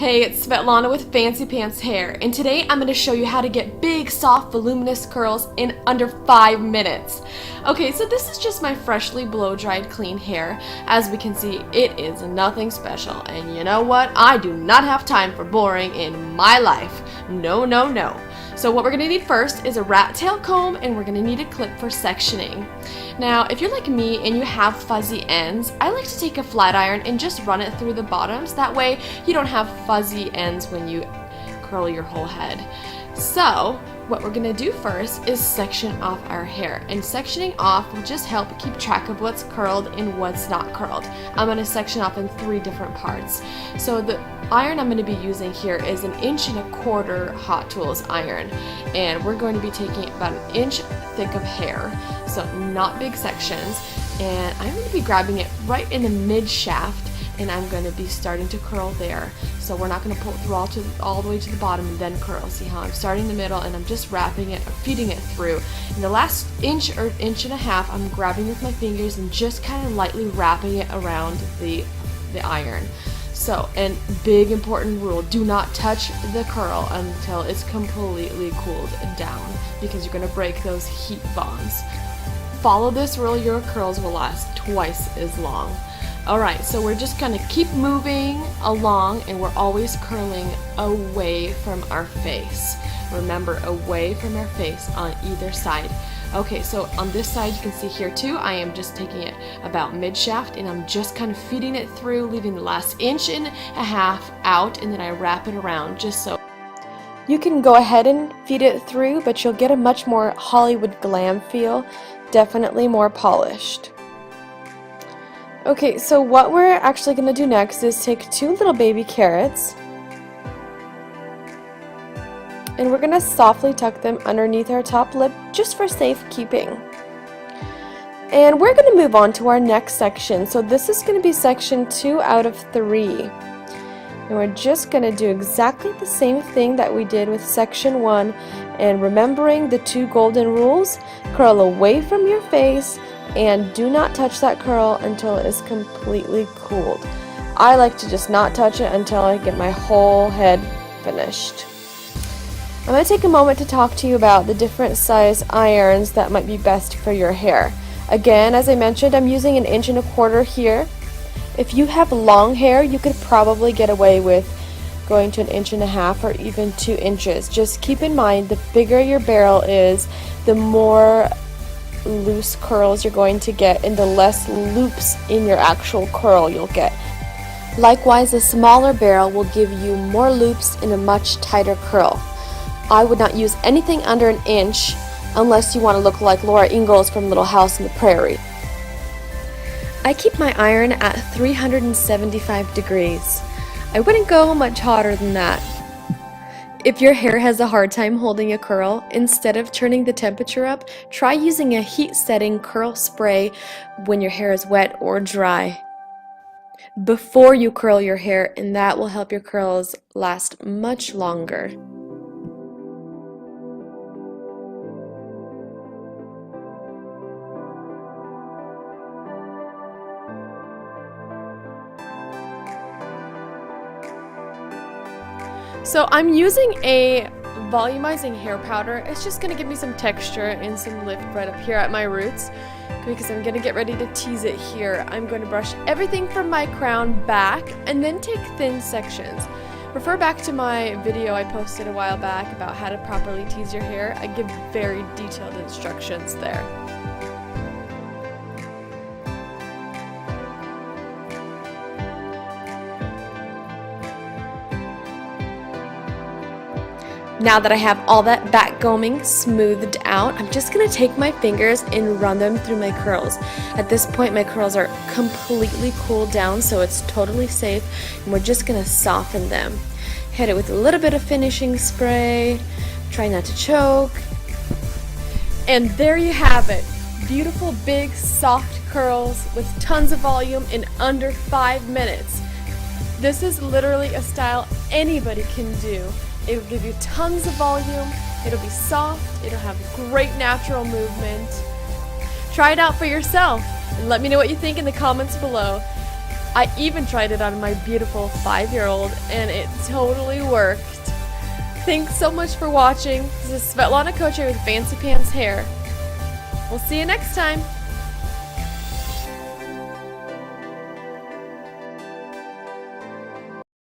Hey, it's Svetlana with Fancy Pants Hair, and today I'm going to show you how to get big, soft, voluminous curls in under 5 minutes. Okay, so this is just my freshly blow-dried clean hair. As we can see, it is nothing special, and you know what? I do not have time for boring in my life. No, no, no. So what we're going to need first is a rat tail comb, and we're going to need a clip for sectioning. Now, if you're like me and you have fuzzy ends, I like to take a flat iron and just run it through the bottoms. That way you don't have fuzzy ends when you curl your whole head. So what we're going to do first is section off our hair, and sectioning off will just help keep track of what's curled and what's not curled. I'm going to section off in 3 different parts. So the iron I'm going to be using here is an 1.25 inch Hot Tools iron, and we're going to be taking about 1 inch thick of hair, so not big sections, and I'm going to be grabbing it right in the mid shaft, and I'm going to be starting to curl there. So we're not going to pull through all the way to the bottom and then curl. See how I'm starting in the middle and I'm just wrapping it, or feeding it through. In the last inch or 1.5 inches, I'm grabbing with my fingers and just kind of lightly wrapping it around the iron. So, and big important rule, do not touch the curl until it's completely cooled down, because you're going to break those heat bonds. Follow this rule, your curls will last twice as long. Alright, so we're just going to keep moving along, and we're always curling away from our face. Remember, away from our face on either side. Okay, so on this side you can see here too, I am just taking it about mid-shaft, and I'm just kind of feeding it through, leaving the last 1.5 inches out, and then I wrap it around just so. You can go ahead and feed it through, but you'll get a much more Hollywood glam feel, definitely more polished. Okay, so what we're actually going to do next is take 2 little baby carrots, and we're going to softly tuck them underneath our top lip just for safekeeping. And we're going to move on to our next section. So this is going to be section 2 out of 3. And we're just going to do exactly the same thing that we did with section 1. And remembering the 2 golden rules, curl away from your face and do not touch that curl until it is completely cooled. I like to just not touch it until I get my whole head finished. I'm going to take a moment to talk to you about the different size irons that might be best for your hair. Again, as I mentioned, I'm using an 1.25 inch here. If you have long hair, you could probably get away with going to 1.5 inches or even 2 inches. Just keep in mind, the bigger your barrel is, the more loose curls you're going to get, and the less loops in your actual curl you'll get. Likewise, a smaller barrel will give you more loops in a much tighter curl. I would not use anything under 1 inch unless you want to look like Laura Ingalls from Little House on the Prairie. I keep my iron at 375 degrees. I wouldn't go much hotter than that. If your hair has a hard time holding a curl, instead of turning the temperature up, try using a heat-setting curl spray when your hair is wet or dry before you curl your hair, and that will help your curls last much longer. So I'm using a volumizing hair powder. It's just going to give me some texture and some lift right up here at my roots, because I'm going to get ready to tease it here. I'm going to brush everything from my crown back and then take thin sections. Refer back to my video I posted a while back about how to properly tease your hair. I give very detailed instructions there. Now that I have all that back combing smoothed out, I'm just going to take my fingers and run them through my curls. At this point, my curls are completely cooled down, so it's totally safe, and we're just going to soften them. Hit it with a little bit of finishing spray. Try not to choke. And there you have it. Beautiful, big, soft curls with tons of volume in under 5 minutes. This is literally a style anybody can do. It'll give you tons of volume, it'll be soft, it'll have great natural movement. Try it out for yourself and let me know what you think in the comments below. I even tried it on my beautiful 5-year-old and it totally worked. Thanks so much for watching. This is Svetlana Koche with Fancy Pants Hair. We'll see you next time.